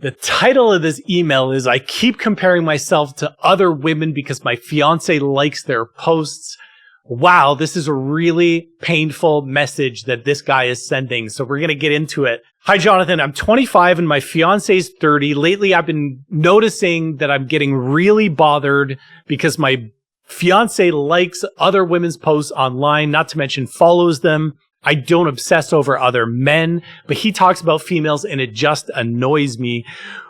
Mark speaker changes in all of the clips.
Speaker 1: The title of this email is, I keep comparing myself to other women because my fiance likes their posts. Wow, this is a really painful message that this guy is sending. So we're going to get into it. Hi, Jonathan. I'm 25 and my fiance's 30. Lately, I've been noticing that I'm getting really bothered because my fiance likes other women's posts online, not to mention follows them. I don't obsess over other men, but he talks about females and it just annoys me.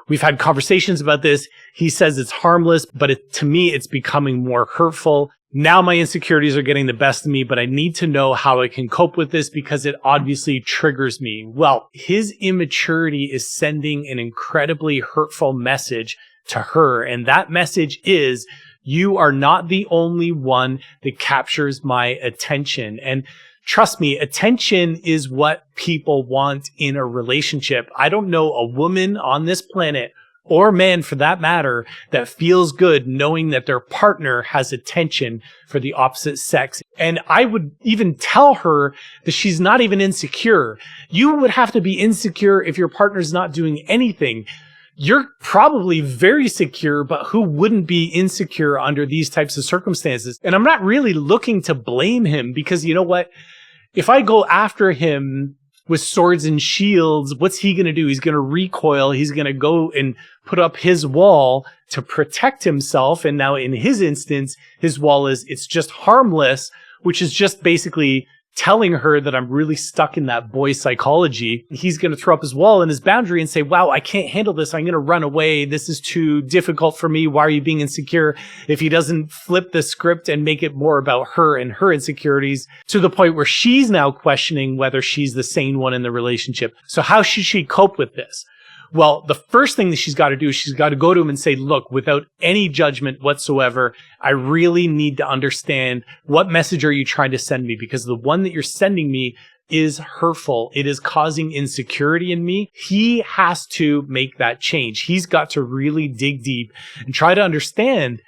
Speaker 1: We've had conversations about this. He says it's harmless, but to me, it's becoming more hurtful. Now my insecurities are getting the best of me, but I need to know how I can cope with this because it obviously triggers me. Well, his immaturity is sending an incredibly hurtful message to her. And that message is, you are not the only one that captures my attention. And trust me, attention is what people want in a relationship. I don't know a woman on this planet, or man for that matter, that feels good knowing that their partner has attention for the opposite sex. And I would even tell her that she's not even insecure. You would have to be insecure if your partner's not doing anything. You're probably very secure, but who wouldn't be insecure under these types of circumstances? And I'm not really looking to blame him because you know what? If I go after him with swords and shields, what's he going to do? He's going to recoil. He's going to go and put up his wall to protect himself. And now in his instance, his wall is, it's just harmless, which is just basically telling her that I'm really stuck in that boy psychology. He's going to throw up his wall and his boundary and say, wow, I can't handle this. I'm going to run away. This is too difficult for me. Why are you being insecure? If he doesn't flip the script and make it more about her and her insecurities to the point where she's now questioning whether she's the sane one in the relationship. So how should she cope with this? Well, the first thing that she's got to do is she's got to go to him and say, look, without any judgment whatsoever, I really need to understand what message are you trying to send me? Because the one that you're sending me is hurtful. It is causing insecurity in me. He has to make that change. He's got to really dig deep and try to understand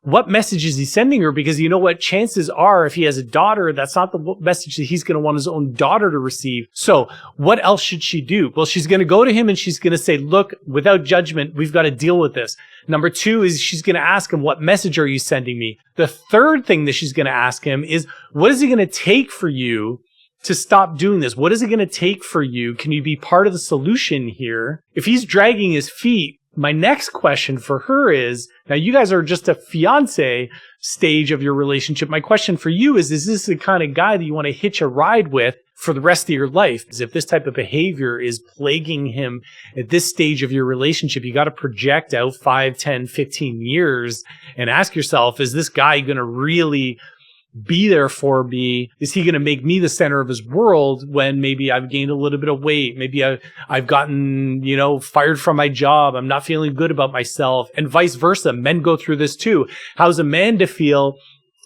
Speaker 1: what message is he sending her? Because you know what? Chances are, if he has a daughter, that's not the message that he's going to want his own daughter to receive. So what else should she do? Well, she's going to go to him and she's going to say, look, without judgment, we've got to deal with this. Number two is she's going to ask him, what message are you sending me? The third thing that she's going to ask him is, what is it going to take for you to stop doing this? What is it going to take for you? Can you be part of the solution here? If he's dragging his feet, my next question for her is, now you guys are just a fiance stage of your relationship. My question for you is this the kind of guy that you want to hitch a ride with for the rest of your life? Because if this type of behavior is plaguing him at this stage of your relationship, you got to project out 5, 10, 15 years and ask yourself, is this guy going to really be there for me? Is he going to make me the center of his world when maybe I've gained a little bit of weight? Maybe I've gotten, fired from my job. I'm not feeling good about myself, and vice versa. Men go through this too. How's a man to feel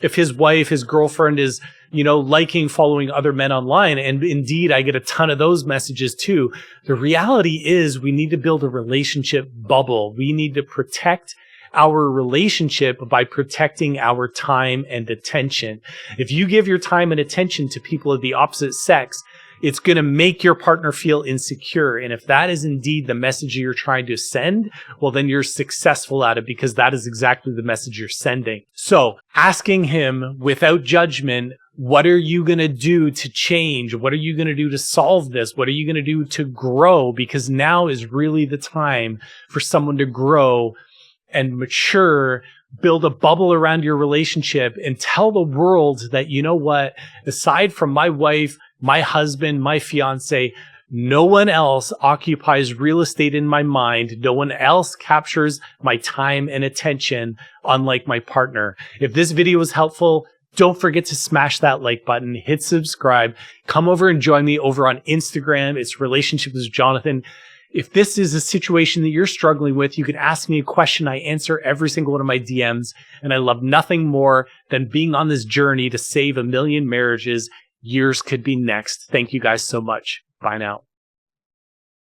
Speaker 1: if his wife, his girlfriend is, liking following other men online? And indeed, I get a ton of those messages too. The reality is we need to build a relationship bubble. We need to protect our relationship by protecting our time and attention. If you give your time and attention to people of the opposite sex, it's going to make your partner feel insecure. And if that is indeed the message you're trying to send, well, then you're successful at it because that is exactly the message you're sending. So asking him without judgment, what are you going to do to change? What are you going to do to solve this? What are you going to do to grow? Because now is really the time for someone to grow and mature, build a bubble around your relationship and tell the world that, you know what, aside from my wife, my husband, my fiance, no one else occupies real estate in my mind. No one else captures my time and attention, unlike my partner. If this video was helpful, don't forget to smash that like button, hit subscribe, come over and join me over on Instagram. It's Relationships with Jonathan. If this is a situation that you're struggling with, you can ask me a question. I answer every single one of my DMs, and I love nothing more than being on this journey to save 1 million marriages. Yours could be next. Thank you guys so much. Bye now.